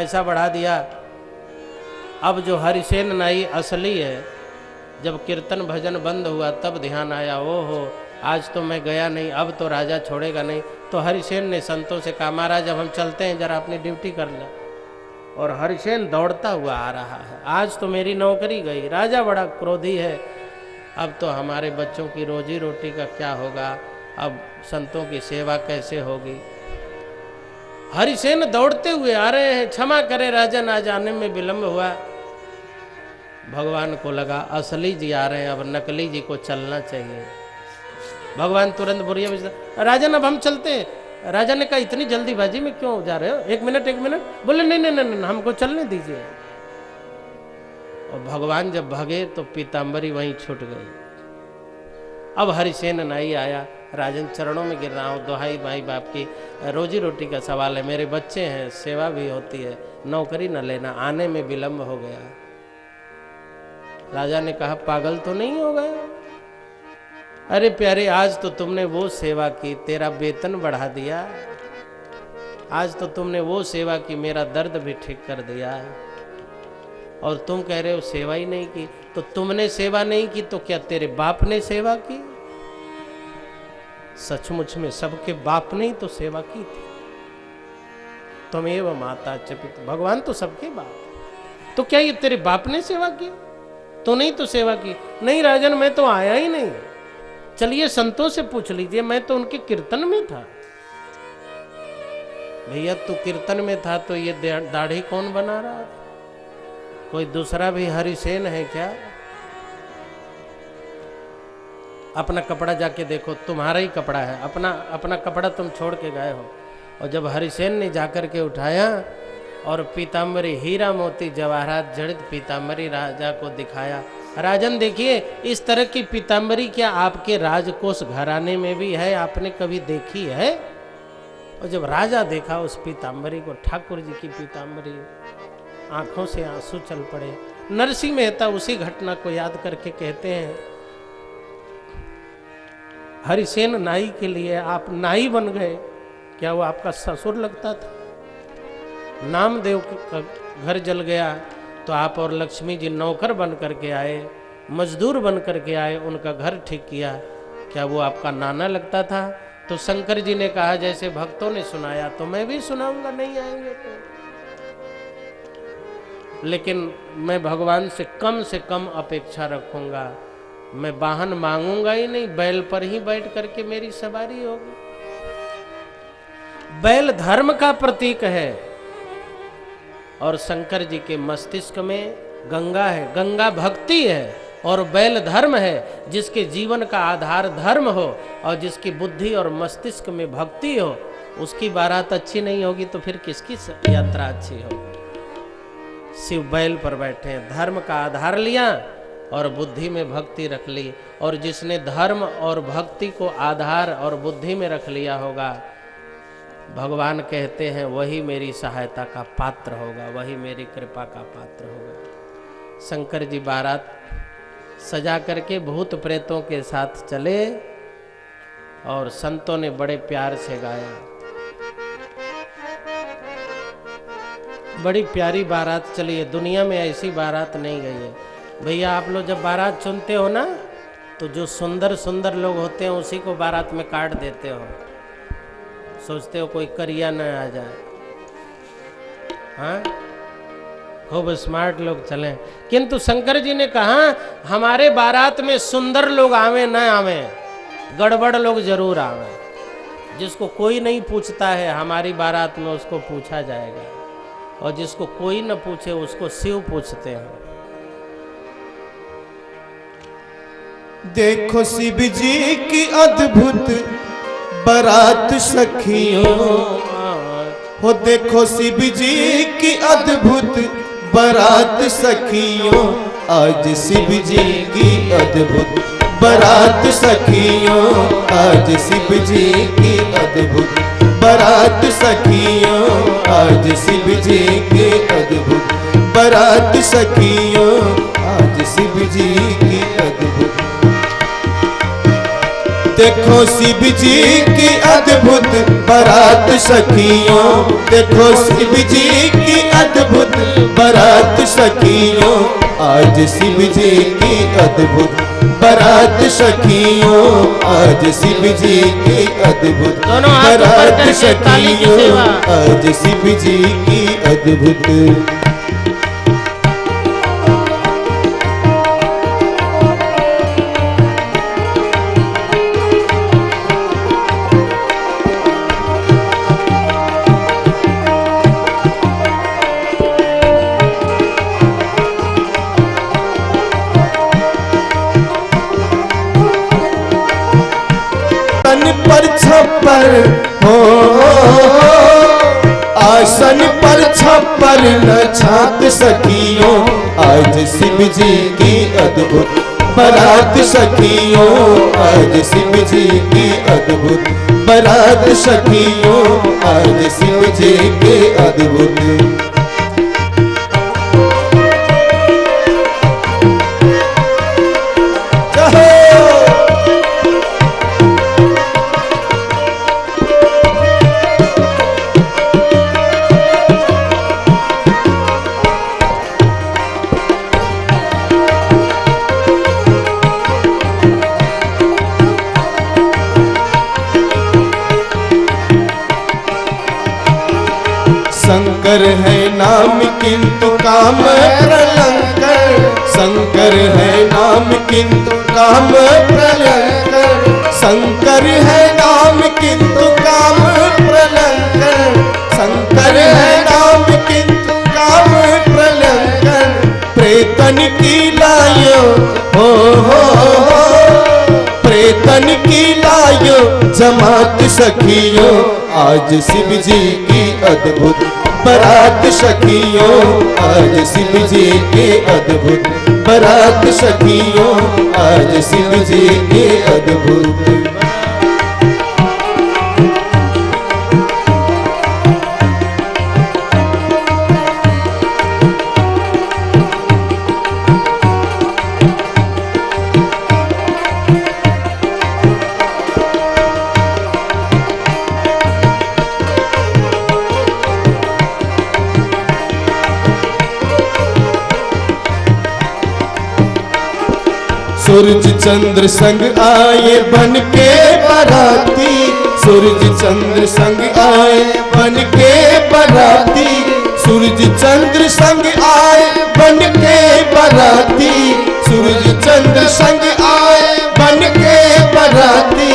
पैसा बढ़ा दिया। अब जो हरिसेन नाई असली है, जब कीर्तन भजन बंद हुआ तब ध्यान आया, ओहो आज तो मैं गया नहीं, अब तो राजा छोड़ेगा नहीं। तो हरिसेन ने संतों से कहा, महाराज अब हम चलते हैं, जरा अपनी ड्यूटी कर लें। और हरिसेन दौड़ता हुआ आ रहा है, आज तो मेरी नौकरी गई, राजा बड़ा क्रोधी है, अब तो हमारे बच्चों की रोजी रोटी का क्या होगा, अब संतों की सेवा कैसे होगी। हरिसेन दौड़ते हुए आ रहे हैं, क्षमा करे राजन आज आने में विलंब हुआ। भगवान को लगा असली जी आ रहे हैं, अब नकली जी को चलना चाहिए। भगवान तुरंत बुरिया बजता, राजन अब हम चलते हैं। राजा ने कहा इतनी जल्दीबाजी में क्यों जा रहे हो, एक मिनट। बोले नहीं नहीं नहीं, हमको चलने दीजिए। और भगवान जब भगे तो पीताम्बरी वहीं छूट गई। अब हरिसेन नाई आया, राजन चरणों में गिर रहा हूँ, दोहाई भाई बाप की, रोजी रोटी का सवाल है, मेरे बच्चे हैं, सेवा भी होती है, नौकरी न लेना, आने में विलंब हो गया। राजा ने कहा पागल तो नहीं हो गए? अरे प्यारे आज तो तुमने वो सेवा की, तेरा वेतन बढ़ा दिया, आज तो तुमने वो सेवा की, मेरा दर्द भी ठीक कर दिया, और तुम कह रहे हो सेवा ही नहीं की। तो तुमने सेवा नहीं की तो क्या तेरे बाप ने सेवा की? सचमुच में सबके बाप ने ही तो सेवा की थी। त्वमेव माता च पिता, भगवान तो सबके बाप, तो क्या ये तेरे बाप ने सेवा की? तो नहीं तो सेवा की? नहीं राजन मैं तो आया ही नहीं। चलिए संतों से पूछ लीजिए, मैं तो उनके कीर्तन में था। भैया तू कीर्तन में था तो ये दाढ़ी कौन बना रहा था? कोई दूसरा भी हरिसेन है क्या? अपना कपड़ा जाके देखो, तुम्हारा ही कपड़ा है, अपना कपड़ा तुम छोड़ के गए हो। और जब हरिसेन ने जाकर के उठाया और पीताम्बरी, हीरा मोती जवाहरात जड़ित पीताम्बरी राजा को दिखाया, राजन देखिए इस तरह की पीताम्बरी क्या आपके राजकोष घराने में भी है, आपने कभी देखी है? और जब राजा देखा उस पीताम्बरी को, ठाकुर जी की पीताम्बरी, आंखों से आंसू चल पड़े। नरसिंह मेहता उसी घटना को याद करके कहते हैं, हरिसेन नाई के लिए आप नाई बन गए, क्या वो आपका ससुर लगता था? नामदेव का घर जल गया तो आप और लक्ष्मी जी नौकर बन करके आए, मजदूर बन करके आए, उनका घर ठीक किया, क्या वो आपका नाना लगता था? तो शंकर जी ने कहा जैसे भक्तों ने सुनाया तो मैं भी सुनाऊंगा, नहीं आएंगे तो, लेकिन मैं भगवान से कम अपेक्षा रखूंगा, मैं वाहन मांगूंगा ही नहीं, बैल पर ही बैठ करके मेरी सवारी होगी। बैल धर्म का प्रतीक है और शंकर जी के मस्तिष्क में गंगा है, गंगा भक्ति है और बैल धर्म है। जिसके जीवन का आधार धर्म हो और जिसकी बुद्धि और मस्तिष्क में भक्ति हो, उसकी बारात अच्छी नहीं होगी तो फिर किसकी यात्रा अच्छी होगी? शिव बैल पर बैठे, धर्म का आधार लिया और बुद्धि में भक्ति रख ली, और जिसने धर्म और भक्ति को आधार और बुद्धि में रख लिया होगा, भगवान कहते हैं वही मेरी सहायता का पात्र होगा, वही मेरी कृपा का पात्र होगा। शंकर जी बारात सजा करके भूत प्रेतों के साथ चले और संतों ने बड़े प्यार से गाया। बड़ी प्यारी बारात चली है, दुनिया में ऐसी बारात नहीं गई है। भैया आप लोग जब बारात चुनते हो ना, तो जो सुंदर सुंदर लोग होते हैं उसी को बारात में काट देते हो, सोचते हो कोई करिया न आ जाए। हाँ खूब स्मार्ट लोग चलें, किंतु शंकर जी ने कहा हमारे बारात में सुंदर लोग आवे न आवे, गड़बड़ लोग जरूर आवे। जिसको कोई नहीं पूछता है हमारी बारात में उसको पूछा जाएगा, और जिसको कोई न पूछे उसको शिव पूछते हैं। देखो शिव जी की अद्भुत बारात सखियों, हो देखो शिव जी की अद्भुत बारात सखियों, आज शिव जी की अद्भुत बारात सखियों, आज शिव जी की अद्भुत बारात सखियों, आज शिव जी की अद्भुत बारात सखियों, आज शिव जी की अद्भुत। देखो शिव जी की अद्भुत बारात सखियों, देखो शिव जी की अद्भुत बारात सखियों, आज शिव जी की अद्भुत बारात सखियों, आज शिव जी की अद्भुत दोनों हाथ ऊपर बारात करके काली की सखियों, सेवा। आज शिव जी की अद्भुत। पर छप्पर हो, आसन पर छप्पर न छात सखियों, आज शिव जी की अद्भुत बारात सखियों, आज शिव जी की अद्भुत बारात सखियों, आज शिव जी की अद्भुत। शंकर है नाम किंतु काम प्रलंकर, शंकर है नाम किंतु काम प्रलंकर, शंकर है नाम किंतु काम प्रलंकर, शंकर है नाम किंतु काम प्रलंकर, प्रेतन की लायो हो, प्रेतन की लायो जमात सखियों, आज शिव जी की अद्भुत बारात सखियों, आज शिव जी की अद्भुत बारात सखियों, आज शिव जी की अद्भुत। सूरज चंद्र संग आए बन के बाराती, सूरज चंद्र संग आए बन के बाराती, सूरज चंद्र संग आए बन के बाराती, सूरज चंद्र संग आए बन के बाराती,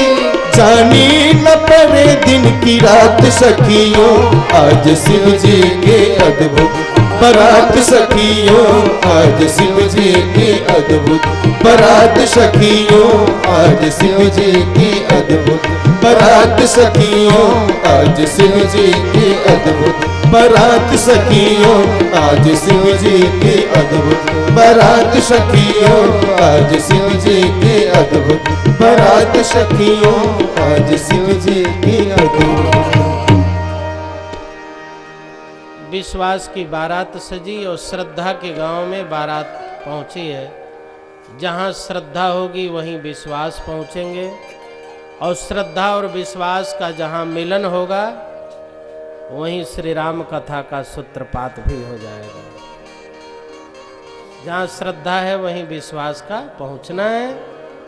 जानी न पड़े दिन की रात सखियों, आज शिव जी के अद्भुत बारात सखियों, आज शिव जी की अद्भुत बारात सखियों, आज शिव जी की अद्भुत बारात सखियों, आज शिव जी की अद्भुत बारात सखियों, आज शिव जी की अद्भुत बारात सखियों, आज शिव जी की अद्भुत बारात सखियों, आज शिव जी की अद्भुत। विश्वास की बारात सजी और श्रद्धा के गांव में बारात पहुंची है। जहां श्रद्धा होगी वहीं विश्वास पहुंचेंगे और श्रद्धा और विश्वास का जहां मिलन होगा वहीं श्री राम कथा का सूत्रपात भी हो जाएगा। जहां श्रद्धा है वहीं विश्वास का पहुंचना है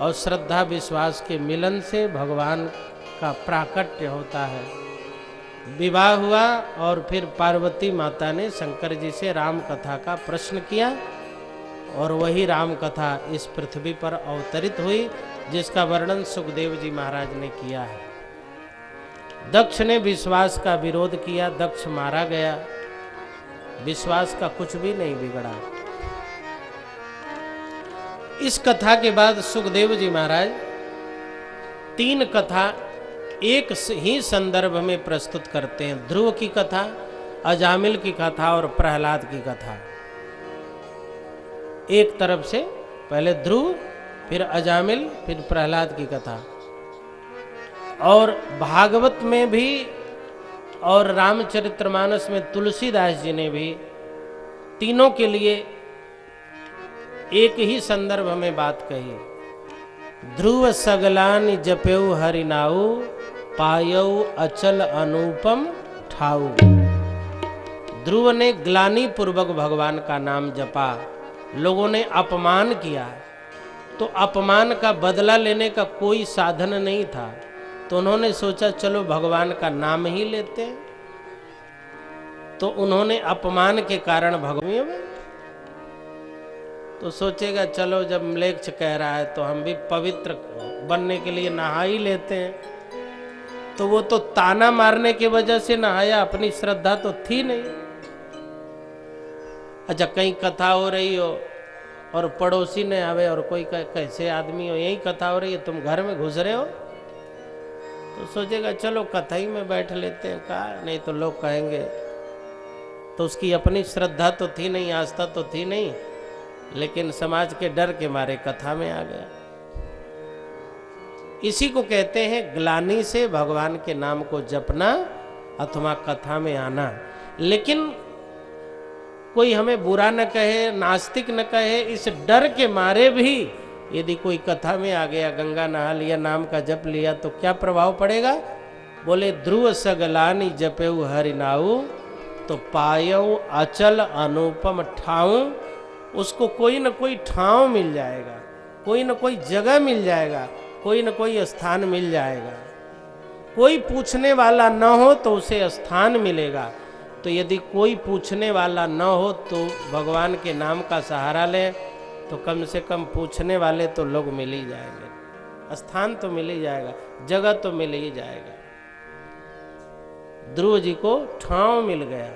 और श्रद्धा विश्वास के मिलन से भगवान का प्राकट्य होता है। विवाह हुआ और फिर पार्वती माता ने शंकर जी से राम कथा का प्रश्न किया और वही राम कथा इस पृथ्वी पर अवतरित हुई जिसका वर्णन सुखदेव जी महाराज ने किया है। दक्ष ने विश्वास का विरोध किया, दक्ष मारा गया, विश्वास का कुछ भी नहीं बिगड़ा। इस कथा के बाद सुखदेव जी महाराज 3 कथा एक ही संदर्भ में प्रस्तुत करते हैं। ध्रुव की कथा, अजामिल की कथा और प्रहलाद की कथा। एक तरफ से पहले ध्रुव, फिर अजामिल, फिर प्रहलाद की कथा। और भागवत में भी और रामचरितमानस में तुलसीदास जी ने भी तीनों के लिए एक ही संदर्भ में बात कही। ध्रुव सगलानि जपेऊ हरिनाऊ, पायऊ अचल अनुपम ठाऊ। ध्रुव ने ग्लानि पूर्वक भगवान का नाम जपा, लोगों ने अपमान किया, तो अपमान का बदला लेने का कोई साधन नहीं था, तो उन्होंने सोचा चलो भगवान का नाम ही लेते हैं। तो उन्होंने अपमान के कारण भगवान तो सोचेगा चलो जब म्लेच्छ कह रहा है तो हम भी पवित्र बनने के लिए नहा ही लेते हैं। तो वो तो ताना मारने की वजह से नहाया, अपनी श्रद्धा तो थी नहीं। अच्छा, कहीं कथा हो रही हो और पड़ोसी ने आवे और कोई कैसे आदमी हो, यही कथा हो रही है, तुम घर में घुस रहे हो, तो सोचेगा चलो कथा ही में बैठ लेते हैं, कहा नहीं तो लोग कहेंगे। तो उसकी अपनी श्रद्धा तो थी नहीं, आस्था तो थी नहीं, लेकिन समाज के डर के मारे कथा में आ गया। इसी को कहते हैं ग्लानि से भगवान के नाम को जपना अथवा कथा में आना। लेकिन कोई हमें बुरा न कहे, नास्तिक न कहे, इस डर के मारे भी यदि कोई कथा में आ गया, गंगा नहा लिया, नाम का जप लिया, तो क्या प्रभाव पड़ेगा? बोले ध्रुव सगलानि जपेऊ हरिनाऊ, तो पायऊ अचल अनुपम ठाऊ। उसको कोई न कोई ठाव मिल जाएगा, कोई न कोई जगह मिल जाएगा, कोई न कोई स्थान मिल जाएगा। कोई पूछने वाला न हो तो उसे स्थान मिलेगा। तो यदि कोई पूछने वाला न हो तो भगवान के नाम का सहारा ले, तो कम से कम पूछने वाले तो लोग मिल ही जाएंगे, स्थान तो मिल ही जाएगा, जगह तो मिल ही जाएगा। ध्रुव जी को ठाव मिल गया।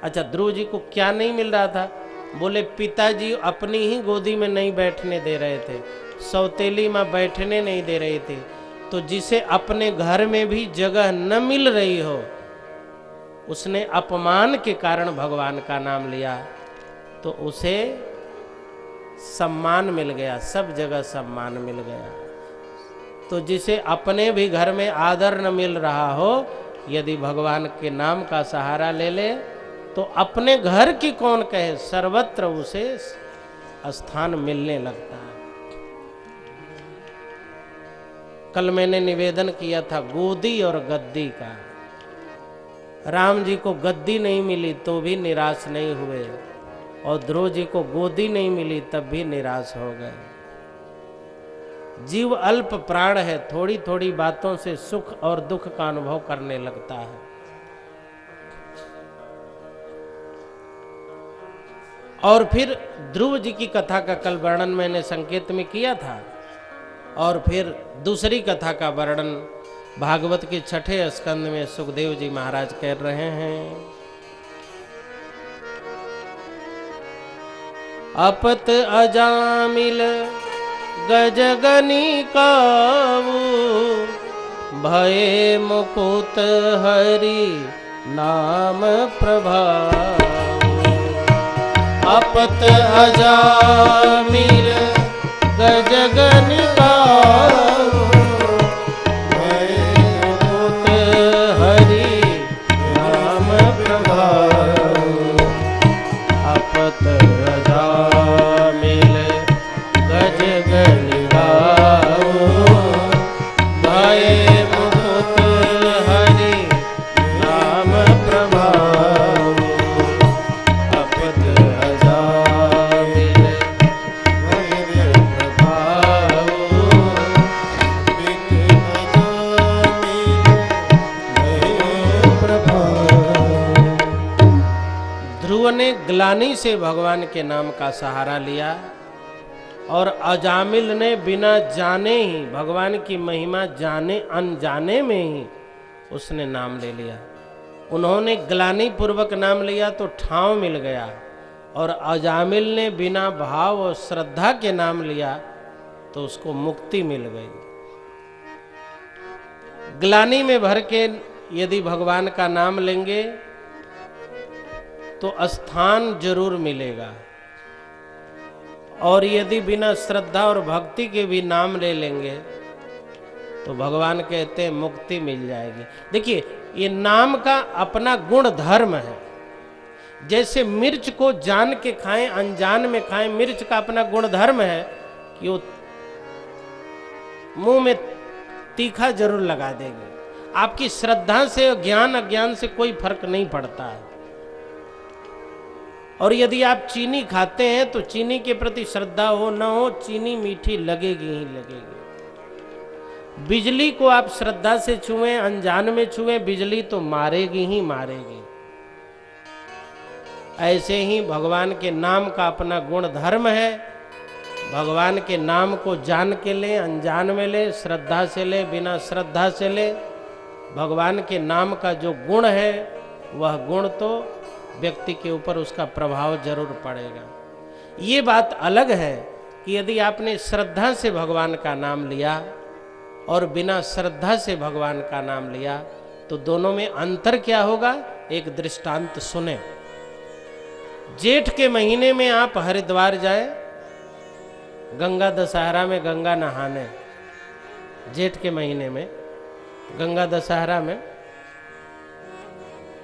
अच्छा, ध्रुव जी को क्या नहीं मिल रहा था? बोले पिताजी अपनी ही गोदी में नहीं बैठने दे रहे थे, सौतेली में बैठने नहीं दे रहे थे। तो जिसे अपने घर में भी जगह न मिल रही हो, उसने अपमान के कारण भगवान का नाम लिया, तो उसे सम्मान मिल गया, सब जगह सम्मान मिल गया। तो जिसे अपने भी घर में आदर न मिल रहा हो, यदि भगवान के नाम का सहारा ले ले, तो अपने घर की कौन कहे, सर्वत्र उसे स्थान मिलने लगता है। कल मैंने निवेदन किया था गोदी और गद्दी का। राम जी को गद्दी नहीं मिली तो भी निराश नहीं हुए, और ध्रुव जी को गोदी नहीं मिली तब भी निराश हो गए। जीव अल्प प्राण है, थोड़ी थोड़ी बातों से सुख और दुख का अनुभव करने लगता है। और फिर ध्रुव जी की कथा का कल वर्णन मैंने संकेत में किया था, और फिर दूसरी कथा का वर्णन भागवत के 6ठे स्कंद में सुखदेव जी महाराज कर रहे हैं। अपत अजामिल गजगनी काऊ, भये मुकुत हरि नाम प्रभाव। अपत अजामिल गजगनी काऊ, भये मुकुत हरि नाम प्रभाव। अपत अजामिल गजगनी काऊ, भये मुकुत हरि नाम प्रभाव। अपत अजामिल भये प्रभाव, ध्रुव ने ग्लानि से भगवान के नाम का सहारा लिया, और अजामिल ने बिना जाने ही भगवान की महिमा जाने अनजाने में ही उसने नाम ले लिया। उन्होंने ग्लानि पूर्वक नाम लिया तो ठाव मिल गया, और अजामिल ने बिना भाव और श्रद्धा के नाम लिया तो उसको मुक्ति मिल गई। ग्लानि में भर के यदि भगवान का नाम लेंगे तो स्थान जरूर मिलेगा, और यदि बिना श्रद्धा और भक्ति के भी नाम ले लेंगे तो भगवान कहते हैं मुक्ति मिल जाएगी। देखिए, ये नाम का अपना गुण धर्म है। जैसे मिर्च को जान के खाएं, अनजान में खाएं, मिर्च का अपना गुण धर्म है कि वो मुंह में तीखा जरूर लगा देगी। आपकी श्रद्धा से ज्ञान अज्ञान से कोई फर्क नहीं पड़ता है। और यदि आप चीनी खाते हैं तो चीनी के प्रति श्रद्धा हो न हो, चीनी मीठी लगेगी ही लगेगी। बिजली को आप श्रद्धा से छुएं, अनजान में छुएं, बिजली तो मारेगी ही मारेगी। ऐसे ही भगवान के नाम का अपना गुण धर्म है। भगवान के नाम को जान के ले, अनजान में ले, श्रद्धा से ले, बिना श्रद्धा से ले, भगवान के नाम का जो गुण है वह गुण तो व्यक्ति के ऊपर उसका प्रभाव जरूर पड़ेगा। ये बात अलग है कि यदि आपने श्रद्धा से भगवान का नाम लिया और बिना श्रद्धा से भगवान का नाम लिया तो दोनों में अंतर क्या होगा, एक दृष्टांत सुने। जेठ के महीने में आप हरिद्वार जाए, गंगा दशहरा में गंगा नहाने, जेठ के महीने में गंगा दशहरा में,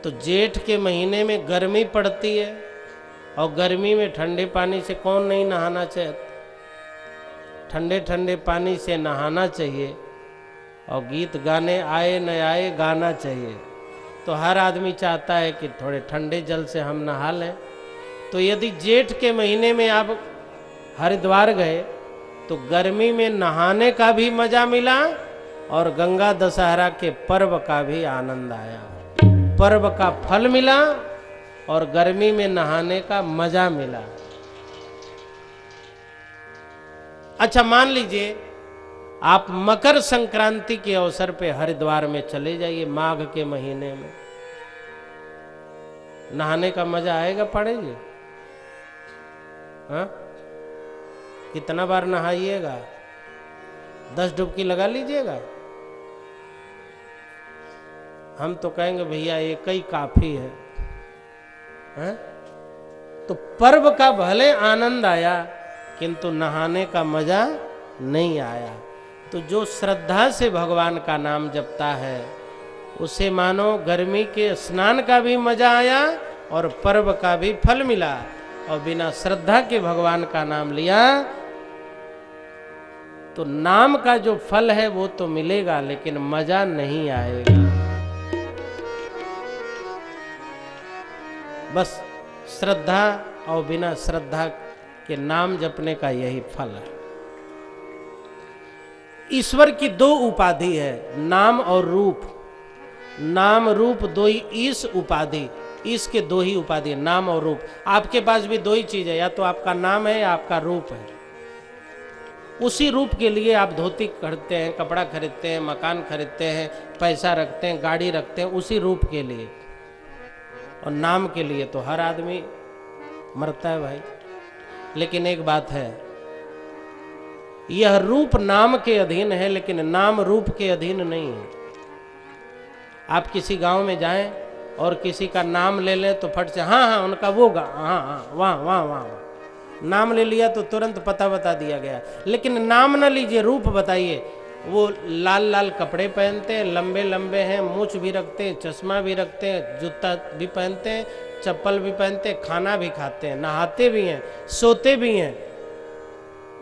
तो जेठ के महीने में गर्मी पड़ती है और गर्मी में ठंडे पानी से कौन नहीं नहाना चाहिए, ठंडे ठंडे पानी से नहाना चाहिए और गीत गाने आए न आए गाना चाहिए। तो हर आदमी चाहता है कि थोड़े ठंडे जल से हम नहा लें। तो यदि जेठ के महीने में आप हरिद्वार गए तो गर्मी में नहाने का भी मजा मिला और गंगा दशहरा के पर्व का भी आनंद आया, पर्व का फल मिला और गर्मी में नहाने का मजा मिला। अच्छा, मान लीजिए आप मकर संक्रांति के अवसर पे हरिद्वार में चले जाइए, माघ के महीने में, नहाने का मजा आएगा पड़ेगी? हाँ, कितना बार नहाइएगा? 10 डुबकी लगा लीजिएगा? हम तो कहेंगे भैया एक ही काफी है। हाँ? तो पर्व का भले आनंद आया किंतु नहाने का मजा नहीं आया। तो जो श्रद्धा से भगवान का नाम जपता है उसे मानो गर्मी के स्नान का भी मजा आया और पर्व का भी फल मिला, और बिना श्रद्धा के भगवान का नाम लिया तो नाम का जो फल है वो तो मिलेगा लेकिन मजा नहीं आएगा। बस श्रद्धा और बिना श्रद्धा के नाम जपने का यही फल है। ईश्वर की 2 उपाधि है, नाम और रूप। नाम रूप 2 ही, ईश उपाधि, ईश के 2 ही उपाधि है, नाम और रूप। आपके पास भी 2 ही चीज है, या तो आपका नाम है या आपका रूप है। उसी रूप के लिए आप धोती खरीदते हैं, कपड़ा खरीदते हैं, मकान खरीदते हैं, पैसा रखते हैं, गाड़ी रखते हैं, उसी रूप के लिए। और नाम के लिए तो हर आदमी मरता है भाई। लेकिन एक बात है, यह रूप नाम के अधीन है लेकिन नाम रूप के अधीन नहीं है। आप किसी गांव में जाएं और किसी का नाम ले लें तो फट से हाँ उनका वो हाँ वहाँ नाम ले लिया तो तुरंत पता बता दिया गया। लेकिन नाम ना लीजिए, रूप बताइए। वो लाल लाल कपड़े पहनते हैं, लंबे लंबे हैं, मूछ भी रखते हैं, चश्मा भी रखते हैं, जूता भी पहनते हैं, चप्पल भी पहनते हैं, खाना भी खाते हैं, नहाते भी हैं, सोते भी हैं।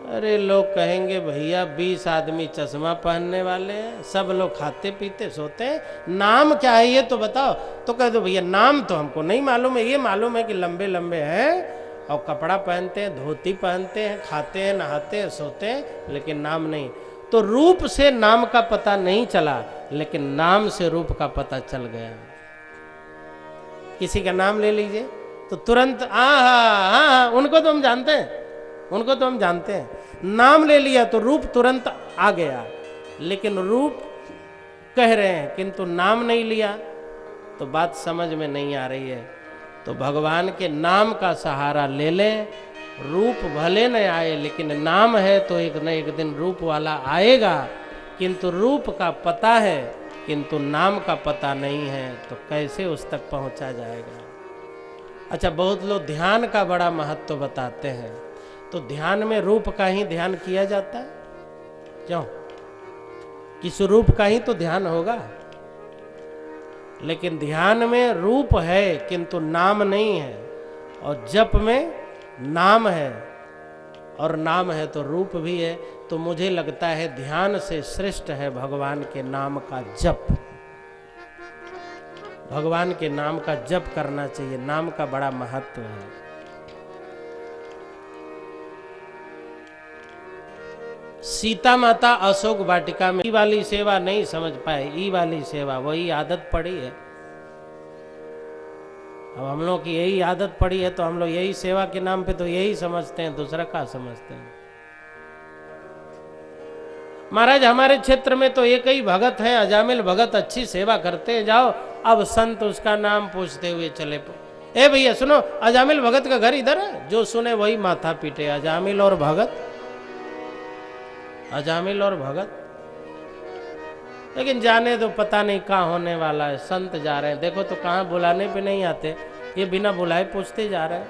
अरे लोग कहेंगे भैया 20 आदमी चश्मा पहनने वाले हैं, सब लोग खाते पीते सोते हैं, नाम क्या है ये तो बताओ। तो कह दो भैया नाम तो हमको नहीं मालूम है, ये मालूम है कि लंबे लंबे हैं और कपड़ा पहनते हैं, धोती पहनते हैं, खाते हैं, नहाते हैं, सोते हैं, लेकिन नाम नहीं। तो रूप से नाम का पता नहीं चला लेकिन नाम से रूप का पता चल गया। किसी का नाम ले लीजिए तो तुरंत हाँ उनको तो हम जानते हैं, उनको तो हम जानते हैं। नाम ले लिया तो रूप तुरंत आ गया, लेकिन रूप कह रहे हैं किंतु नाम नहीं लिया तो बात समझ में नहीं आ रही है। तो भगवान के नाम का सहारा ले ले, रूप भले न आए लेकिन नाम है तो एक न एक दिन रूप वाला आएगा। किंतु रूप का पता है किंतु नाम का पता नहीं है, तो कैसे उस तक पहुंचा जाएगा। अच्छा, बहुत लोग ध्यान का बड़ा महत्व बताते हैं, तो ध्यान में रूप का ही ध्यान किया जाता है क्यों? किस रूप का ही तो ध्यान होगा। लेकिन ध्यान में रूप है किंतु नाम नहीं है, और जप में नाम है और नाम है तो रूप भी है। तो मुझे लगता है ध्यान से श्रेष्ठ है भगवान के नाम का जप। भगवान के नाम का जप करना चाहिए, नाम का बड़ा महत्व है। सीता माता अशोक वाटिका में ई वाली सेवा नहीं समझ पाए, ई वाली सेवा वही आदत पड़ी है। अब हम लोग की यही आदत पड़ी है तो हम लोग यही सेवा के नाम पे तो यही समझते हैं, दूसरा क्या समझते हैं। महाराज हमारे क्षेत्र में तो एक ही भगत है, अजामिल भगत, अच्छी सेवा करते हैं, जाओ। अब संत उसका नाम पूछते हुए चले ए भैया सुनो, अजामिल भगत का घर इधर है। जो सुने वही माथा पीटे, अजामिल और भगत, अजामिल और भगत। लेकिन जाने तो पता नहीं कहाँ होने वाला है। संत जा रहे हैं, देखो तो कहाँ बुलाने पे नहीं आते, ये बिना बुलाए पूछते जा रहे हैं।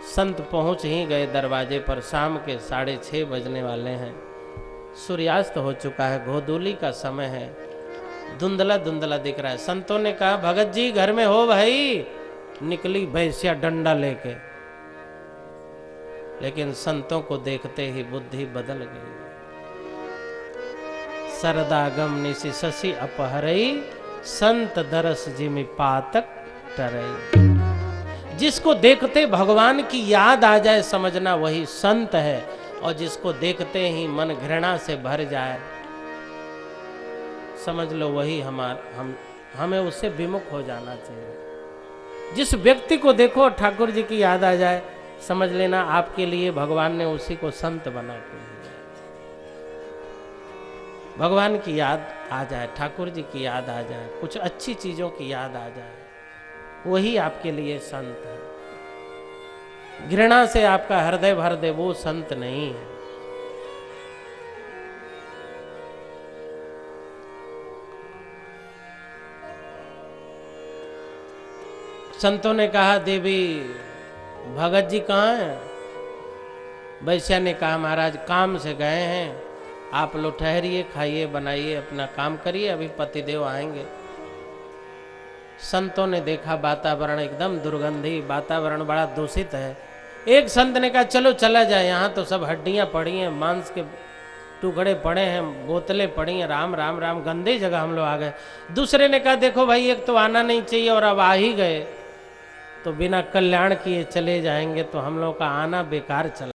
संत पहुंच ही गए दरवाजे पर। शाम के 6:30 बजने वाले हैं, सूर्यास्त हो चुका है, गोधूली का समय है, धुंधला धुंधला दिख रहा है। संतों ने कहा भगत जी घर में हो भाई। निकली भैंसिया डंडा लेके, लेकिन संतों को देखते ही बुद्धि बदल गई। सरदागम निशि शशि अपहरई, संत दरस जिमि पातक टरई। जिसको देखते भगवान की याद आ जाए समझना वही संत है, और जिसको देखते ही मन घृणा से भर जाए समझ लो वही हमें उससे विमुख हो जाना चाहिए। जिस व्यक्ति को देखो ठाकुर जी की याद आ जाए समझ लेना आपके लिए भगवान ने उसी को संत बना के दिया। भगवान की याद आ जाए, ठाकुर जी की याद आ जाए, कुछ अच्छी चीजों की याद आ जाए, वही आपके लिए संत है। घृणा से आपका हृदय भर दे वो संत नहीं है। संतों ने कहा देवी भगत जी कहाँ हैं? वैश्या ने कहा महाराज काम से गए हैं, आप लोग ठहरिए, खाइए, बनाइए, अपना काम करिए, अभी पतिदेव आएंगे। संतों ने देखा वातावरण एकदम दुर्गंधी, वातावरण बड़ा दूषित है। एक संत ने कहा चलो चला जाए, यहाँ तो सब हड्डियाँ पड़ी हैं, मांस के टुकड़े पड़े हैं, बोतलें पड़ी हैं, राम राम राम, गंदी जगह हम लोग आ गए। दूसरे ने कहा देखो भाई एक तो आना नहीं चाहिए, और अब आ ही गए तो बिना कल्याण किए चले जाएंगे तो हम लोग का आना बेकार चला